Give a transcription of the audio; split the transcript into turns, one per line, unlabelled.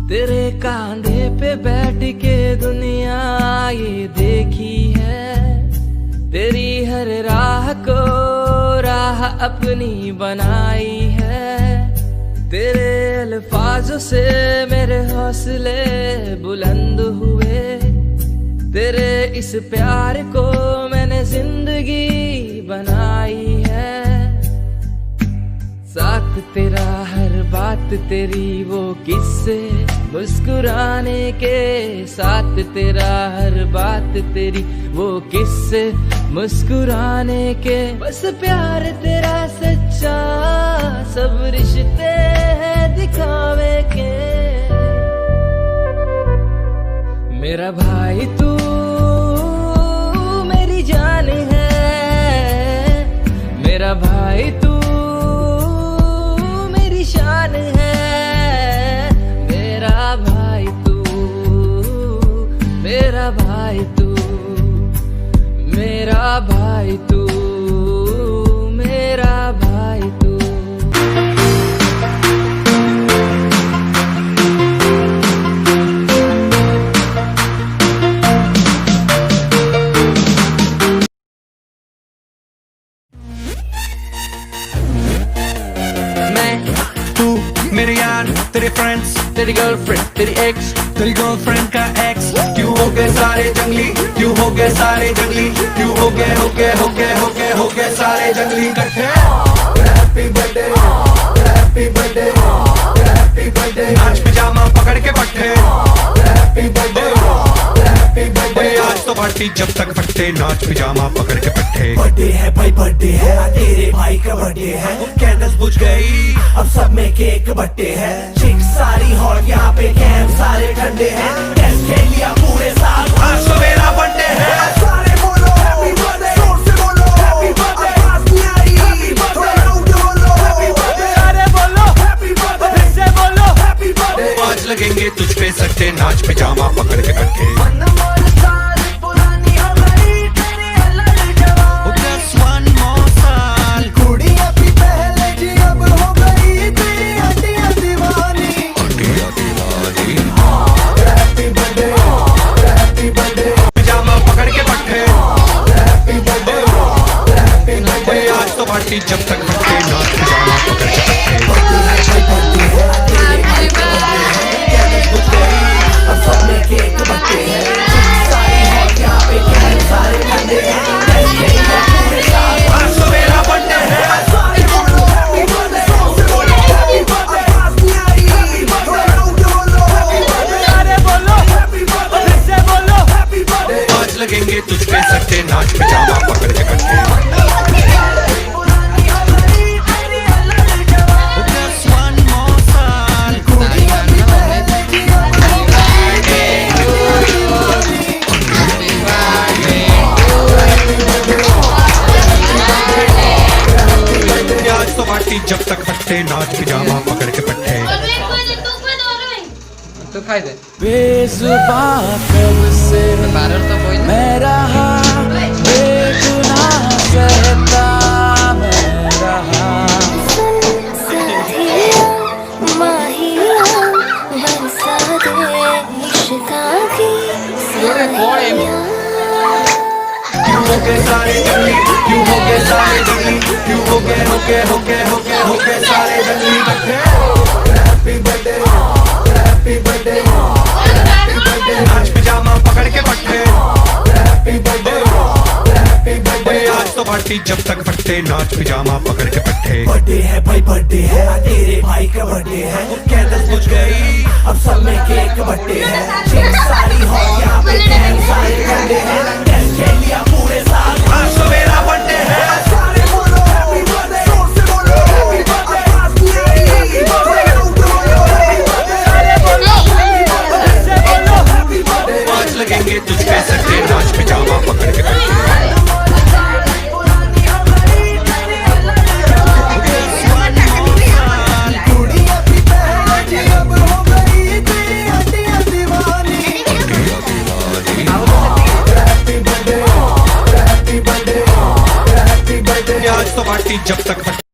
तेरे कांधे पे बैठ के दुनिया ये देखी है, तेरी हर राह को राह अपनी बनाई है। तेरे अल्फाजों से मेरे हौसले बुलंद हुए, तेरे इस प्यार को मैंने जिंदगी बनाई है। साथ तेरा हर बात तेरी वो किस्से मुस्कुराने के, साथ तेरा हर बात तेरी वो किस्से मुस्कुराने के। बस प्यार तेरा सच्चा, सब रिश्ते हैं दिखावे के। मेरा भाई तू मेरी जान है, मेरा भाई तू मेरी शान है। मेरा भाई तू, मेरा भाई तू, मेरा भाई तू, मेरा भाई तू।
मेरे यार, तेरे फ्रेंड्स,
तेरी गर्लफ्रेंड, तेरी एक्स,
तेरी गर्लफ्रेंड का एक्स। क्यों हो गए सारे जंगली, क्यों हो गए सारे जंगली, क्यों हो गए सारे जंगली इकट्ठे। Happy birthday, happy birthday, happy birthday. नाच पिजामा पकड़ के पट्टे। Happy birthday, happy birthday. आज तो पार्टी जब तक फटते, नाच पिजामा पकड़ के पट्टे।
बर्थडे है भाई, बर्थडे है, तेरे भाई का बर्थडे है।
कैंडल्स बुझ गई,
अब सब में केक बट्टे हैं। चिक सारी हॉट, यहाँ पे कैंप सारे ठंडे हैं। टेस्ट खेल लिया पूरे साल,
आज तो मेरा बर्थडे है।
सारे बोलो हैप्पी बर्थडे, जोर से बोलो हैप्पी बर्थडे। आवाज नहीं आ रही, हैप्पी बर्थडे, लाउड बोलो हैप्पी बर्थडे। अरे बोलो हैप्पी बर्थडे, फिर से बोलो हैप्पी बर्थडे।
आज लगेंगे तुझ पे सट्टे, नाच पिजामा पकड़ के कट्टे। जब तक फटके, नाच पिजामा पकड़ के पट्टे।
अब सब में केक बट्टे हैं। सारी हॉट, यहाँ पे कैंप सारे ठंडे हैं। टेस्ट खेल लिया पूरे साल,
आज तो मेरा बर्थडे है।
सारे बोलो हैप्पी बर्थडे, जोर से बोलो हैप्पी बर्थडे। आवाज नहीं आ रही, हैप्पी बर्थडे, लाउड बोलो हैप्पी बर्थडे। अरे बोलो हैप्पी बर्थडे, फिर से बोलो हैप्पी बर्थडे।
आज लगेंगे तुझ पे सट्टे, नाच पिजामा पकड़ के कट्टे। जब तक फटते, नाच पिजामा पकड़ के पट्टे।
तो खाई दे।
बेजुबां कब से मैं रहा, बेगुनाह सहता मैं रहा।
क्यों हो गए सारे जंगली, क्यों हो गए सारे जंगली, क्यों हो गए सारे जंगली इकट्ठे। Happy birthday, happy birthday, happy birthday. नाच पिजामा पकड़ के पट्टे। Happy birthday, happy birthday. आज तो पार्टी जब तक फटते, नाच पिजामा पकड़ के पट्टे।
बर्थडे है भाई, बर्थडे है, तेरे भाई का बर्थडे है।
कैंडल्स बुझ गई,
अब सब में केक बट्टे हैं। चिक सारी हॉट, यहाँ पे कैंप सारे ठंडे हैं। टेस्ट खेल लिया पूरे साल,
आज तो मेरा बर्थडे है।
सारे बोलो हैप्पी बर्थडे, जोर से बोलो हैप्पी बर्थडे। आवाज नहीं आ रही, हैप्पी बर्थडे, लाउड बोलो हैप्पी बर्थडे। अरे बोलो हैप्पी बर्थडे, फिर से बोलो हैप्पी बर्थडे।
आज लगेंगे तुझ पे सट्टे, नाच पिजामा पकड़ के कट्टे। आज तो पार्टी जब तक